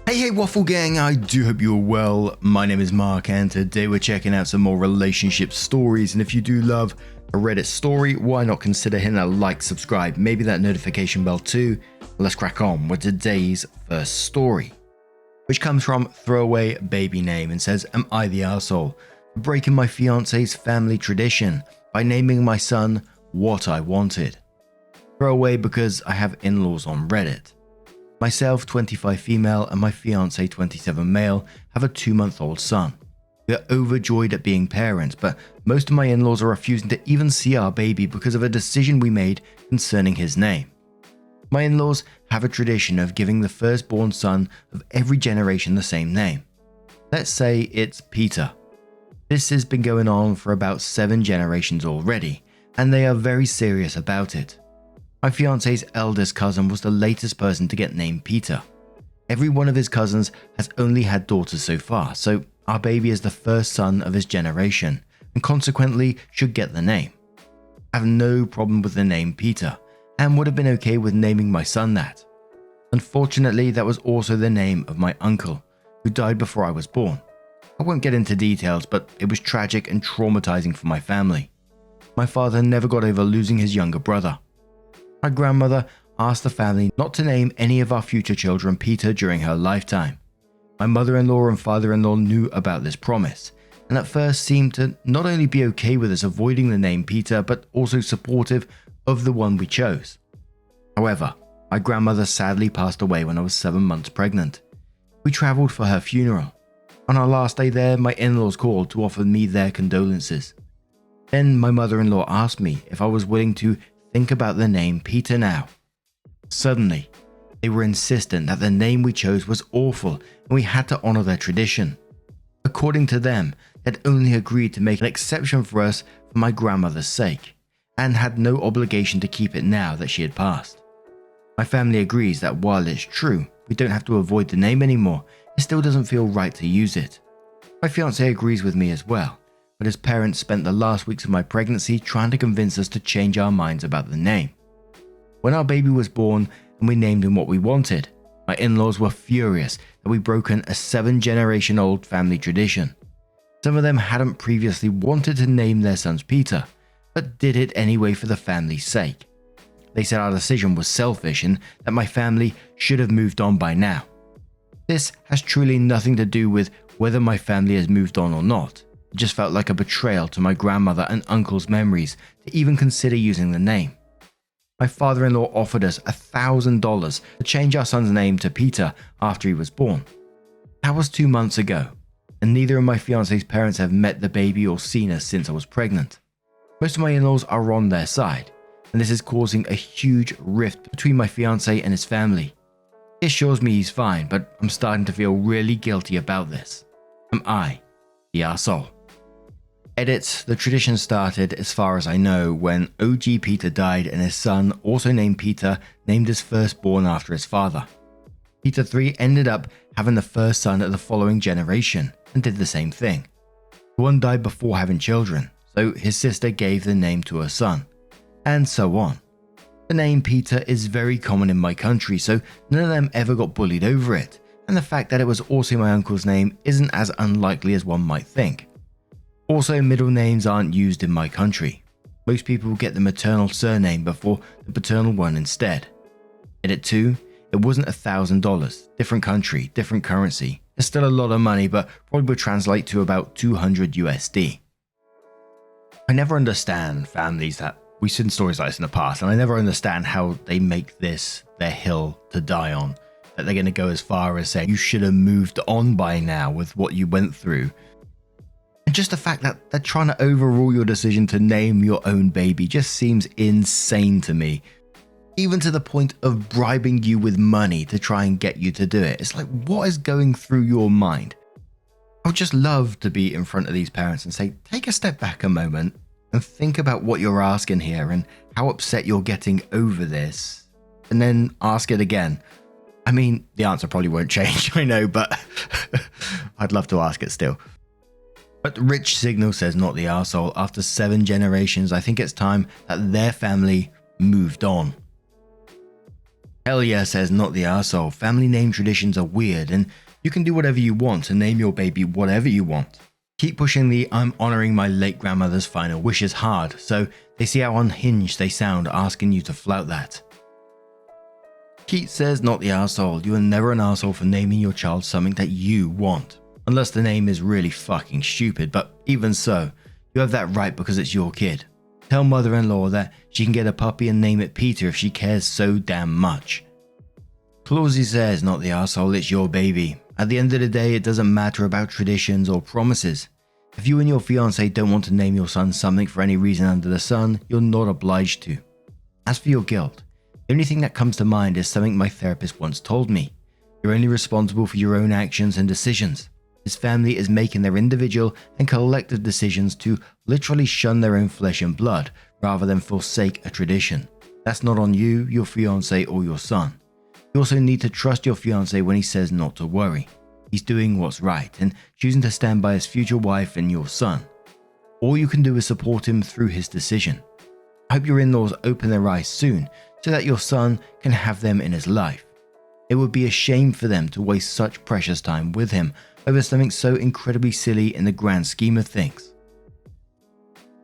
Hey Waffle Gang, I do hope you're well. My name is Mark and today we're checking out some more relationship stories, and if you do love a Reddit story, why not consider hitting that like, subscribe, maybe that notification bell too. Let's crack on with today's first story, which comes from Throwaway Baby Name and says, am I the arsehole for breaking my fiance's family tradition by naming my son what I wanted? Throwaway because I have in-laws on Reddit. Myself, 25 female, and my fiance, 27 male, have a 2-month-old son. We are overjoyed at being parents, but most of my in-laws are refusing to even see our baby because of a decision we made concerning his name. My in-laws have a tradition of giving the firstborn son of every generation the same name. Let's say it's Peter. This has been going on for about 7 generations already, and they are very serious about it. My fiance's eldest cousin was the latest person to get named Peter. Every one of his cousins has only had daughters so far, so our baby is the first son of his generation, and consequently should get the name. I have no problem with the name Peter, and would have been okay with naming my son that. Unfortunately, that was also the name of my uncle, who died before I was born. I won't get into details, but it was tragic and traumatizing for my family. My father never got over losing his younger brother. My grandmother asked the family not to name any of our future children Peter during her lifetime. My mother-in-law and father-in-law knew about this promise, and at first seemed to not only be okay with us avoiding the name Peter, but also supportive of the one we chose. However, my grandmother sadly passed away when I was 7 months pregnant. We travelled for her funeral. On our last day there, my in-laws called to offer me their condolences. Then my mother-in-law asked me if I was willing to think about the name Peter now. Suddenly, they were insistent that the name we chose was awful and we had to honour their tradition. According to them, they had only agreed to make an exception for us for my grandmother's sake, and had no obligation to keep it now that she had passed. My family agrees that while it's true we don't have to avoid the name anymore, it still doesn't feel right to use it. My fiancé agrees with me as well, but his parents spent the last weeks of my pregnancy trying to convince us to change our minds about the name. When our baby was born and we named him what we wanted, my in-laws were furious that we'd broken a 7-generation-old family tradition. Some of them hadn't previously wanted to name their sons Peter, but did it anyway for the family's sake. They said our decision was selfish and that my family should have moved on by now. This has truly nothing to do with whether my family has moved on or not. It just felt like a betrayal to my grandmother and uncle's memories to even consider using the name. My father-in-law offered us $1,000 to change our son's name to Peter after he was born. That was 2 months ago, and neither of my fiance's parents have met the baby or seen us since I was pregnant. Most of my in-laws are on their side, and this is causing a huge rift between my fiance and his family. He assures me he's fine, but I'm starting to feel really guilty about this. Am I the arsehole? Edit: the tradition started, as far as I know, when OG Peter died and his son, also named Peter, named his firstborn after his father. Peter III ended up having the first son of the following generation and did the same thing. The one died before having children, so his sister gave the name to her son, and so on. The name Peter is very common in my country, so none of them ever got bullied over it, and the fact that it was also my uncle's name isn't as unlikely as one might think. Also, middle names aren't used in my country. Most people get the maternal surname before the paternal one instead. Edit 2: it wasn't $1,000, different country, different currency. It's still a lot of money, but probably would translate to about 200 USD. I never understand families that, we've seen stories like this in the past, and I never understand how they make this their hill to die on. That they're going to go as far as saying you should have moved on by now with what you went through. And just the fact that they're trying to overrule your decision to name your own baby just seems insane to me. Even to the point of bribing you with money to try and get you to do it. It's like, what is going through your mind? I would just love to be in front of these parents and say, take a step back a moment and think about what you're asking here and how upset you're getting over this, and then ask it again. I mean, the answer probably won't change, I know, but I'd love to ask it still. But Rich Signal says, not the arsehole. After 7 generations, I think it's time that their family moved on. Hell yeah, says Not the Arsehole. Family name traditions are weird, and you can do whatever you want and name your baby whatever you want. Keep pushing the I'm honoring my late grandmother's final wishes hard, so they see how unhinged they sound asking you to flout that. Keith says Not the Arsehole. You are never an arsehole for naming your child something that you want. Unless the name is really fucking stupid, but even so, you have that right because it's your kid. Tell mother-in-law that she can get a puppy and name it Peter if she cares so damn much. Clausey says Not the Arsehole, it's your baby. At the end of the day, it doesn't matter about traditions or promises. If you and your fiancé don't want to name your son something for any reason under the sun, you're not obliged to. As for your guilt, the only thing that comes to mind is something my therapist once told me. You're only responsible for your own actions and decisions. His family is making their individual and collective decisions to literally shun their own flesh and blood rather than forsake a tradition. That's not on you, your fiancé, or your son. You also need to trust your fiancé when he says not to worry. He's doing what's right and choosing to stand by his future wife and your son. All you can do is support him through his decision. I hope your in-laws open their eyes soon so that your son can have them in his life. It would be a shame for them to waste such precious time with him over something so incredibly silly in the grand scheme of things.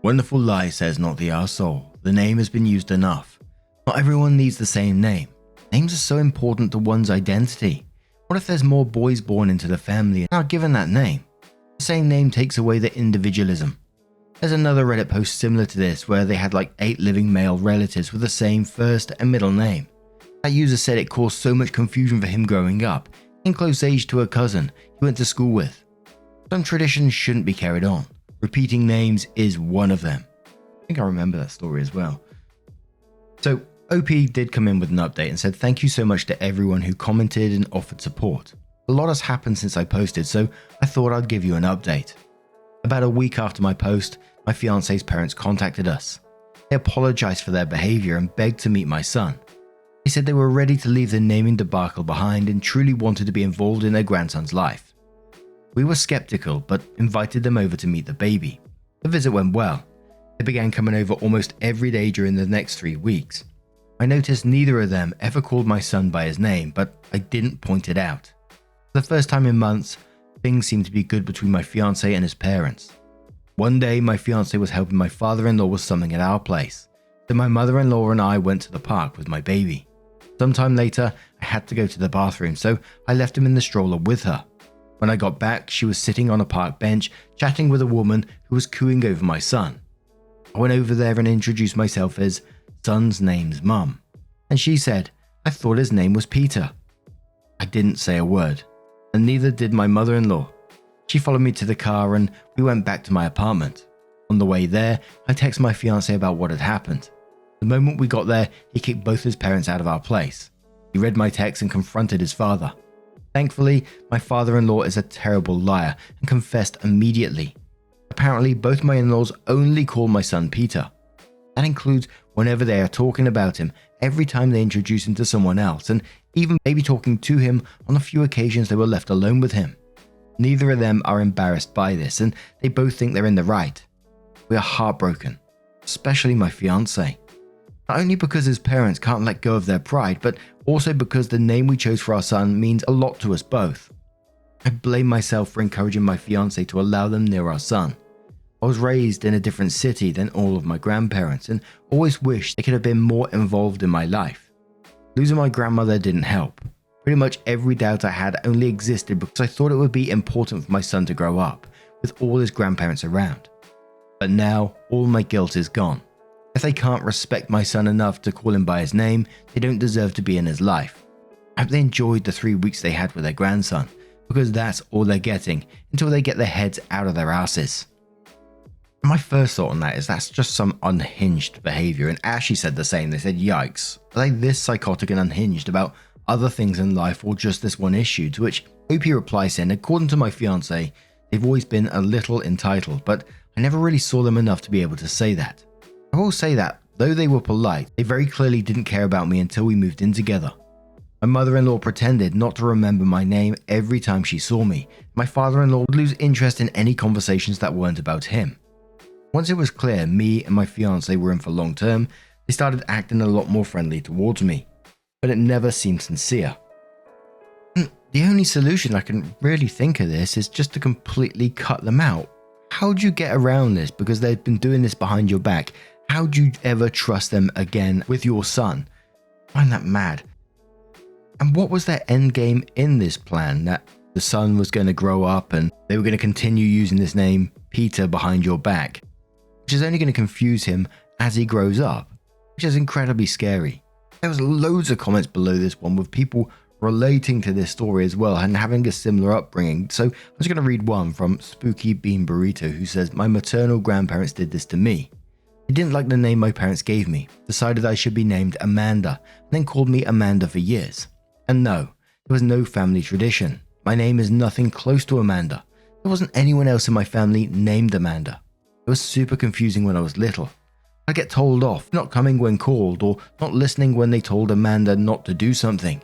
Wonderful Lie says Not the Arsehole. The name has been used enough. Not everyone needs the same name. Names are so important to one's identity. What if there's more boys born into the family and are given that name? The same name takes away the individualism. There's another Reddit post similar to this where they had like 8 living male relatives with the same first and middle name. That user said it caused so much confusion for him growing up, in close age to a cousin he went to school with. Some traditions shouldn't be carried on. Repeating names is one of them. I think I remember that story as well. So OP did come in with an update and said thank you so much to everyone who commented and offered support. A lot has happened since I posted, so I thought I'd give you an update. About a week after my post, my fiance's parents contacted us. They apologized for their behavior and begged to meet my son. They said they were ready to leave the naming debacle behind and truly wanted to be involved in their grandson's life. We were skeptical, but invited them over to meet the baby. The visit went well. They began coming over almost every day during the next 3 weeks. I noticed neither of them ever called my son by his name, but I didn't point it out. For the first time in months, things seemed to be good between my fiancé and his parents. One day, my fiancé was helping my father-in-law with something at our place, so my mother-in-law and I went to the park with my baby. Sometime later, I had to go to the bathroom, so I left him in the stroller with her. When I got back, she was sitting on a park bench chatting with a woman who was cooing over my son. I went over there and introduced myself as son's name's mum, and she said, I thought his name was Peter. I didn't say a word, and neither did my mother-in-law. She followed me to the car and we went back to my apartment. On the way there, I texted my fiancé about what had happened. The moment we got there, he kicked both his parents out of our place. He read my text and confronted his father. Thankfully, my father-in-law is a terrible liar and confessed immediately. Apparently, both my in-laws only call my son Peter. That includes whenever they are talking about him, every time they introduce him to someone else, and even maybe talking to him on a few occasions they were left alone with him. Neither of them are embarrassed by this, and they both think they're in the right. We are heartbroken, especially my fiancé. Not only because his parents can't let go of their pride, but also because the name we chose for our son means a lot to us both. I blame myself for encouraging my fiancé to allow them near our son. I was raised in a different city than all of my grandparents and always wished they could have been more involved in my life. Losing my grandmother didn't help. Pretty much every doubt I had only existed because I thought it would be important for my son to grow up with all his grandparents around. But now, all my guilt is gone. If they can't respect my son enough to call him by his name, they don't deserve to be in his life. I hope they enjoyed the 3 weeks they had with their grandson, because that's all they're getting until they get their heads out of their asses. My first thought on that is that's just some unhinged behavior, and Ashley said the same. They said, yikes, are they this psychotic and unhinged about other things in life or just this one issue? To which OP replies saying, according to my fiance, they've always been a little entitled, but I never really saw them enough to be able to say that. I will say that, though they were polite, they very clearly didn't care about me until we moved in together. My mother-in-law pretended not to remember my name every time she saw me. My father-in-law would lose interest in any conversations that weren't about him. Once it was clear me and my fiancé were in for long term, they started acting a lot more friendly towards me. but it never seemed sincere. The only solution I can really think of this is just to completely cut them out. How'd you get around this? Because they've been doing this behind your back. How'd you ever trust them again with your son? I find that mad. And what was their end game in this plan? That the son was going to grow up and they were going to continue using this name, Peter, behind your back, which is only going to confuse him as he grows up, which is incredibly scary. There was loads of comments below this one with people relating to this story as well and having a similar upbringing. So I'm just going to read one from Spooky Bean Burrito, who says, "My maternal grandparents did this to me. They didn't like the name my parents gave me, decided I should be named Amanda, and then called me Amanda for years. And no, there was no family tradition. My name is nothing close to Amanda. There wasn't anyone else in my family named Amanda. It was super confusing when I was little. I'd get told off, not coming when called, or not listening when they told Amanda not to do something.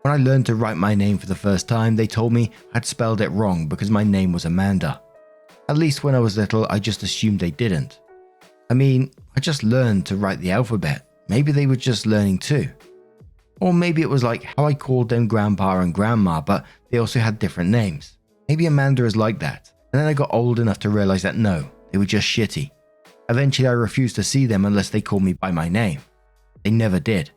When I learned to write my name for the first time, they told me I'd spelled it wrong because my name was Amanda. At least when I was little, I just assumed they didn't. I mean, I just learned to write the alphabet. Maybe they were just learning too. Or maybe it was like how I called them grandpa and grandma, but they also had different names. Maybe Amanda is like that. And then I got old enough to realize that no, they were just shitty. Eventually I refused to see them unless they called me by my name. They never did.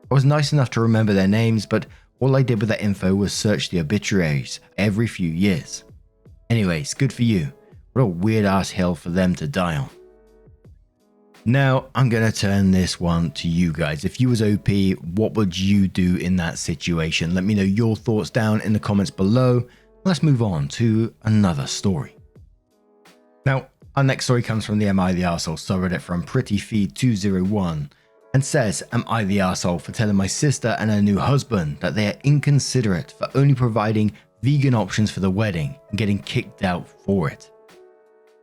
I was nice enough to remember their names, but all I did with that info was search the obituaries every few years. Anyways, good for you. What a weird ass hill for them to die on. Now, I'm going to turn this one to you guys. If you was OP, what would you do in that situation? Let me know your thoughts down in the comments below. Let's move on to another story. Now, our next story comes from the Am I the Arsehole subreddit from PrettyFeed201 and says, "Am I the arsehole for telling my sister and her new husband that they are inconsiderate for only providing vegan options for the wedding and getting kicked out for it?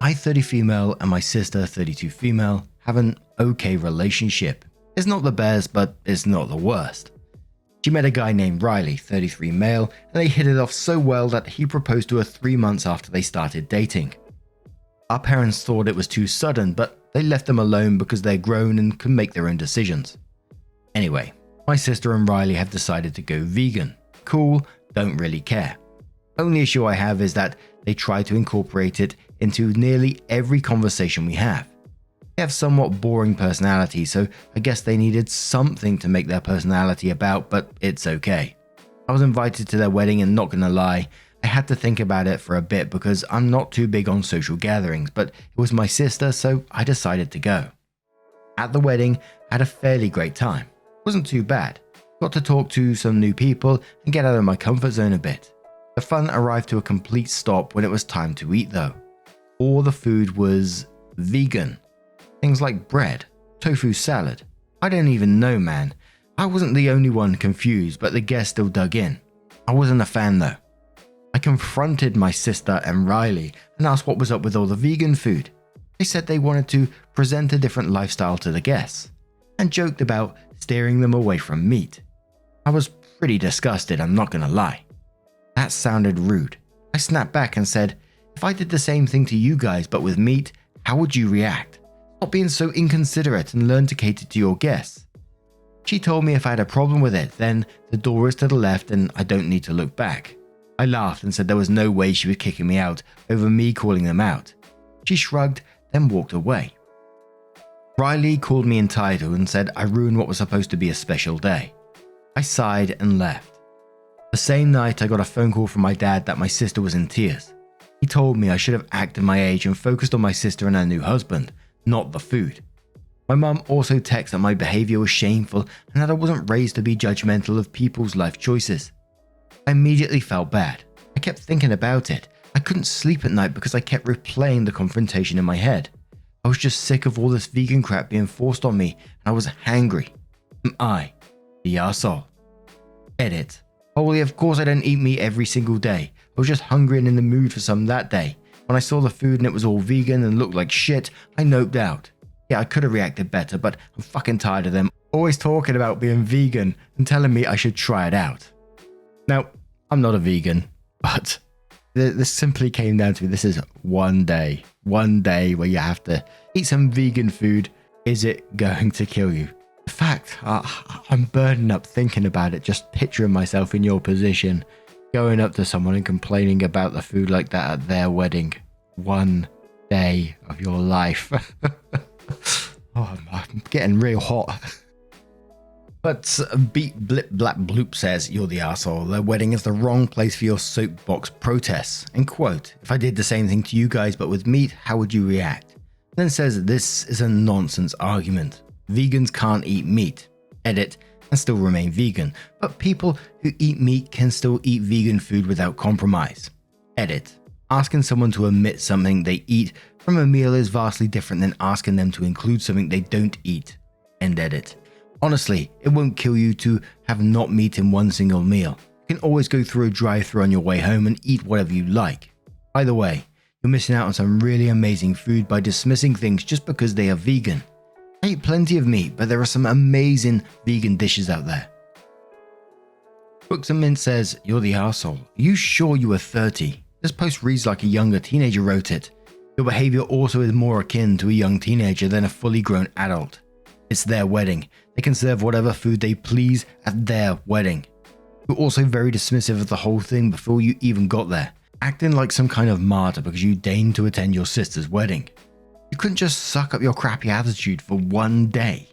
I, 30 female, and my sister, 32 female, have an okay relationship. It's not the best, but it's not the worst. She met a guy named Riley, 33 male, and they hit it off so well that he proposed to her 3 months after they started dating. Our parents thought it was too sudden, but they left them alone because they're grown and can make their own decisions. Anyway, my sister and Riley have decided to go vegan. Cool, don't really care. Only issue I have is that they try to incorporate it into nearly every conversation we have. They have somewhat boring personality, so I guess they needed something to make their personality about, but it's okay. I was invited to their wedding and not gonna lie, I had to think about it for a bit because I'm not too big on social gatherings, but it was my sister, so I decided to go. At the wedding, I had a fairly great time. Wasn't too bad. Got to talk to some new people and get out of my comfort zone a bit. The fun arrived to a complete stop when it was time to eat though. All the food was vegan. Things like bread, tofu salad. I don't even know, man. I wasn't the only one confused, but the guests still dug in. I wasn't a fan though. I confronted my sister and Riley and asked what was up with all the vegan food. They said they wanted to present a different lifestyle to the guests and joked about steering them away from meat. I was pretty disgusted, I'm not gonna lie. That sounded rude. I snapped back and said, if I did the same thing to you guys but with meat, how would you react? Stop being so inconsiderate and learn to cater to your guests. She told me if I had a problem with it, then the door is to the left and I don't need to look back. I laughed and said there was no way she was kicking me out over me calling them out. She shrugged, then walked away. Riley called me entitled and said I ruined what was supposed to be a special day. I sighed and left. The same night I got a phone call from my dad that my sister was in tears. He told me I should have acted my age and focused on my sister and her new husband, not the food. My mum also texted that my behavior was shameful and that I wasn't raised to be judgmental of people's life choices. I immediately felt bad. I kept thinking about it. I couldn't sleep at night because I kept replaying the confrontation in my head. I was just sick of all this vegan crap being forced on me and I was hangry. Am I the arsehole? Edit. Holy, of course I don't eat meat every single day. I was just hungry and in the mood for some that day. When I saw the food and it was all vegan and looked like shit, I noped out. Yeah, I could have reacted better, but I'm fucking tired of them always talking about being vegan and telling me I should try it out. Now, I'm not a vegan, but this simply came down to this is one day where you have to eat some vegan food. Is it going to kill you? In fact, I'm burning up thinking about it, just picturing myself in your position, going up to someone and complaining about the food like that at their wedding. One day of your life. Oh, I'm getting real hot. But Beat Blip Blap Bloop says, you're the arsehole. Their wedding is the wrong place for your soapbox protests. And quote, if I did the same thing to you guys but with meat, how would you react? Then says, this is a nonsense argument. Vegans can't eat meat. Edit, and still remain vegan. But people who eat meat can still eat vegan food without compromise. Edit, asking someone to omit something they eat from a meal is vastly different than asking them to include something they don't eat. End edit. Honestly, it won't kill you to have not meat in one single meal. You can always go through a drive-thru on your way home and eat whatever you like. By the way, you're missing out on some really amazing food by dismissing things just because they are vegan. I eat plenty of meat, but there are some amazing vegan dishes out there. Books and Mint says, you're the arsehole. Are you sure you were 30? This post reads like a younger teenager wrote it. Your behavior also is more akin to a young teenager than a fully grown adult. It's their wedding. They can serve whatever food they please at their wedding. You're also very dismissive of the whole thing before you even got there, acting like some kind of martyr because you deigned to attend your sister's wedding. You couldn't just suck up your crappy attitude for one day.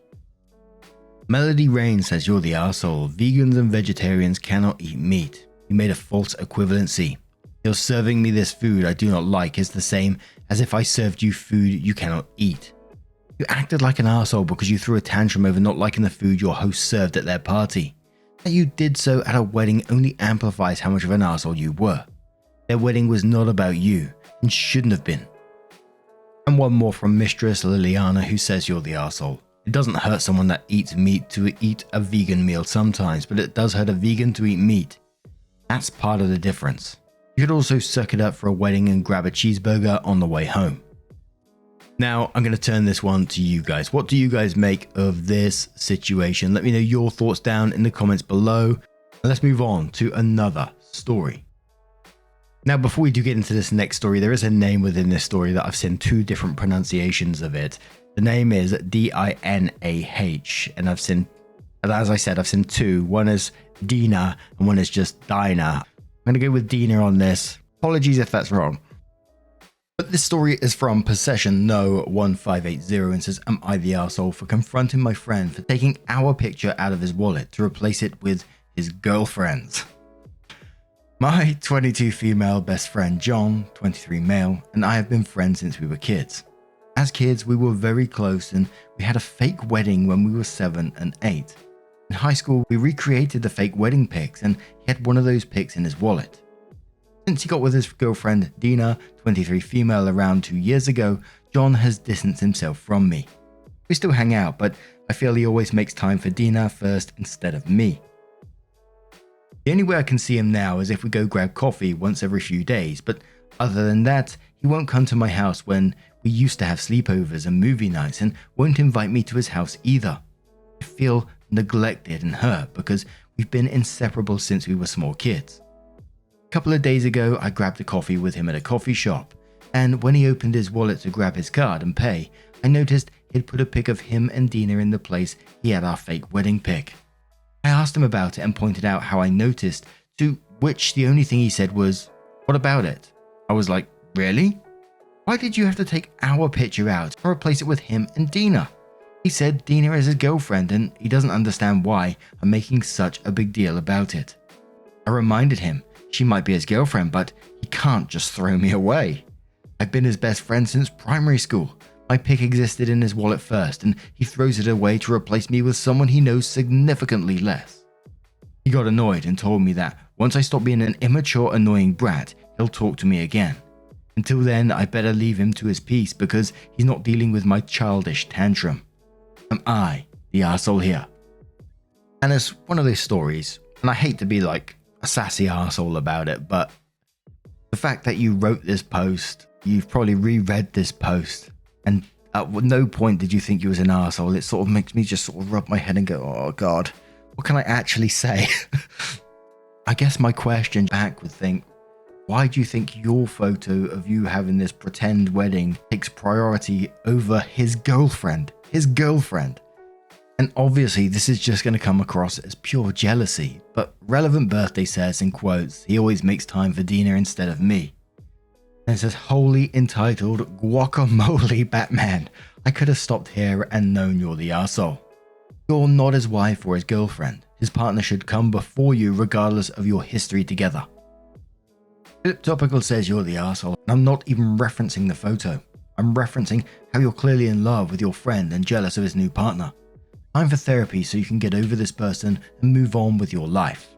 Melody Rain says, you're the arsehole. Vegans and vegetarians cannot eat meat. You made a false equivalency. You're serving me this food I do not like is the same as if I served you food you cannot eat. You acted like an arsehole because you threw a tantrum over not liking the food your host served at their party. That you did so at a wedding only amplifies how much of an arsehole you were. Their wedding was not about you and shouldn't have been. And one more from Mistress Liliana who says you're the arsehole. It doesn't hurt someone that eats meat to eat a vegan meal sometimes, but it does hurt a vegan to eat meat. That's part of the difference. You could also suck it up for a wedding and grab a cheeseburger on the way home. Now, I'm going to turn this one to you guys. What do you guys make of this situation? Let me know your thoughts down in the comments below. And let's move on to another story. Now, before we do get into this next story, there is a name within this story that I've seen two different pronunciations of it. The name is Dinah, and I've seen, as I said, I've seen two. One is Dina and one is just Dinah. I'm going to go with Dina on this. Apologies if that's wrong. But this story is from Possession No 1580 and says, am I the arsehole for confronting my friend for taking our picture out of his wallet to replace it with his girlfriend's? My 22 female best friend John, 23 male, and I have been friends since we were kids. As kids, we were very close and we had a fake wedding when we were 7 and 8. In high school, we recreated the fake wedding pics and he had one of those pics in his wallet. Since he got with his girlfriend Dina, 23 female, around 2 years ago, John has distanced himself from me. We still hang out, but I feel he always makes time for Dina first instead of me. The only way I can see him now is if we go grab coffee once every few days, but other than that, he won't come to my house when we used to have sleepovers and movie nights and won't invite me to his house either. I feel neglected and hurt because we've been inseparable since we were small kids. A couple of days ago, I grabbed a coffee with him at a coffee shop, and when he opened his wallet to grab his card and pay, I noticed he'd put a pic of him and Dina in the place he had our fake wedding pic. I asked him about it and pointed out how I noticed, to which the only thing he said was, what about it? I was like, really? Why did you have to take our picture out and replace it with him and Dina? He said Dina is his girlfriend and he doesn't understand why I'm making such a big deal about it. I reminded him she might be his girlfriend, but he can't just throw me away. I've been his best friend since primary school. My pic existed in his wallet first, and he throws it away to replace me with someone he knows significantly less. He got annoyed and told me that once I stop being an immature, annoying brat, he'll talk to me again. Until then, I better leave him to his peace because he's not dealing with my childish tantrum. Am I the arsehole here? And it's one of those stories, and I hate to be like a sassy arsehole about it, but the fact that you wrote this post, you've probably reread this post, and at no point did you think you was an arsehole. It sort of makes me just sort of rub my head and go, oh God, what can I actually say? I guess my question back would think, why do you think your photo of you having this pretend wedding takes priority over his girlfriend? His girlfriend. And obviously this is just going to come across as pure jealousy, but Relevant Birthday says in quotes, he always makes time for Dina instead of me. And it says, wholly entitled Guacamole Batman. I could have stopped here and known you're the arsehole. You're not his wife or his girlfriend. His partner should come before you regardless of your history together. Philip Topical says you're the arsehole, and I'm not even referencing the photo. I'm referencing how you're clearly in love with your friend and jealous of his new partner. Time for therapy so you can get over this person and move on with your life.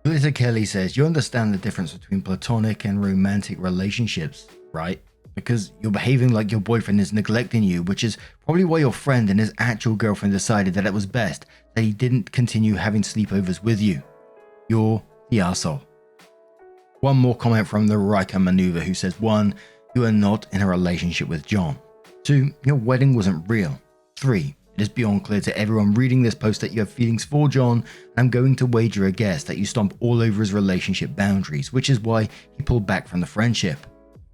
Glitter Kelly says you understand the difference between platonic and romantic relationships, right? Because you're behaving like your boyfriend is neglecting you, which is probably why your friend and his actual girlfriend decided that it was best that he didn't continue having sleepovers with you. You're the arsehole. One more comment from the Riker Maneuver, who says 1. You are not in a relationship with John. 2. Your wedding wasn't real. 3. It is beyond clear to everyone reading this post that you have feelings for John, and I'm going to wager a guess that you stomp all over his relationship boundaries, which is why he pulled back from the friendship.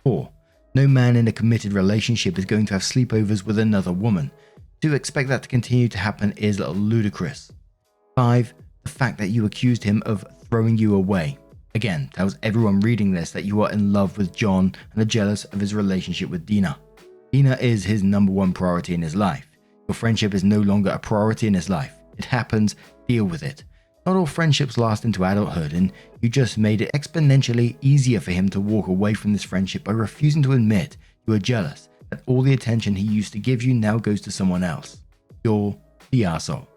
4. No man in a committed relationship is going to have sleepovers with another woman. To expect that to continue to happen is ludicrous. 5. The fact that you accused him of throwing you away. Again, tells everyone reading this that you are in love with John and are jealous of his relationship with Dina. Dina is his number one priority in his life. Your friendship is no longer a priority in his life. It happens, deal with it. Not all friendships last into adulthood, and you just made it exponentially easier for him to walk away from this friendship by refusing to admit you are jealous that all the attention he used to give you now goes to someone else. You're the arsehole.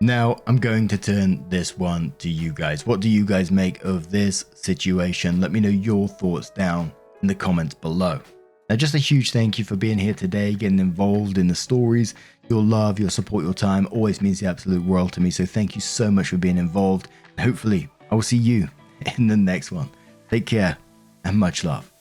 Now, I'm going to turn this one to you guys. What do you guys make of this situation? Let me know your thoughts down in the comments below. Now, just a huge thank you for being here today, getting involved in the stories. Your love, your support, your time always means the absolute world to me. So thank you so much for being involved. And hopefully, I will see you in the next one. Take care and much love.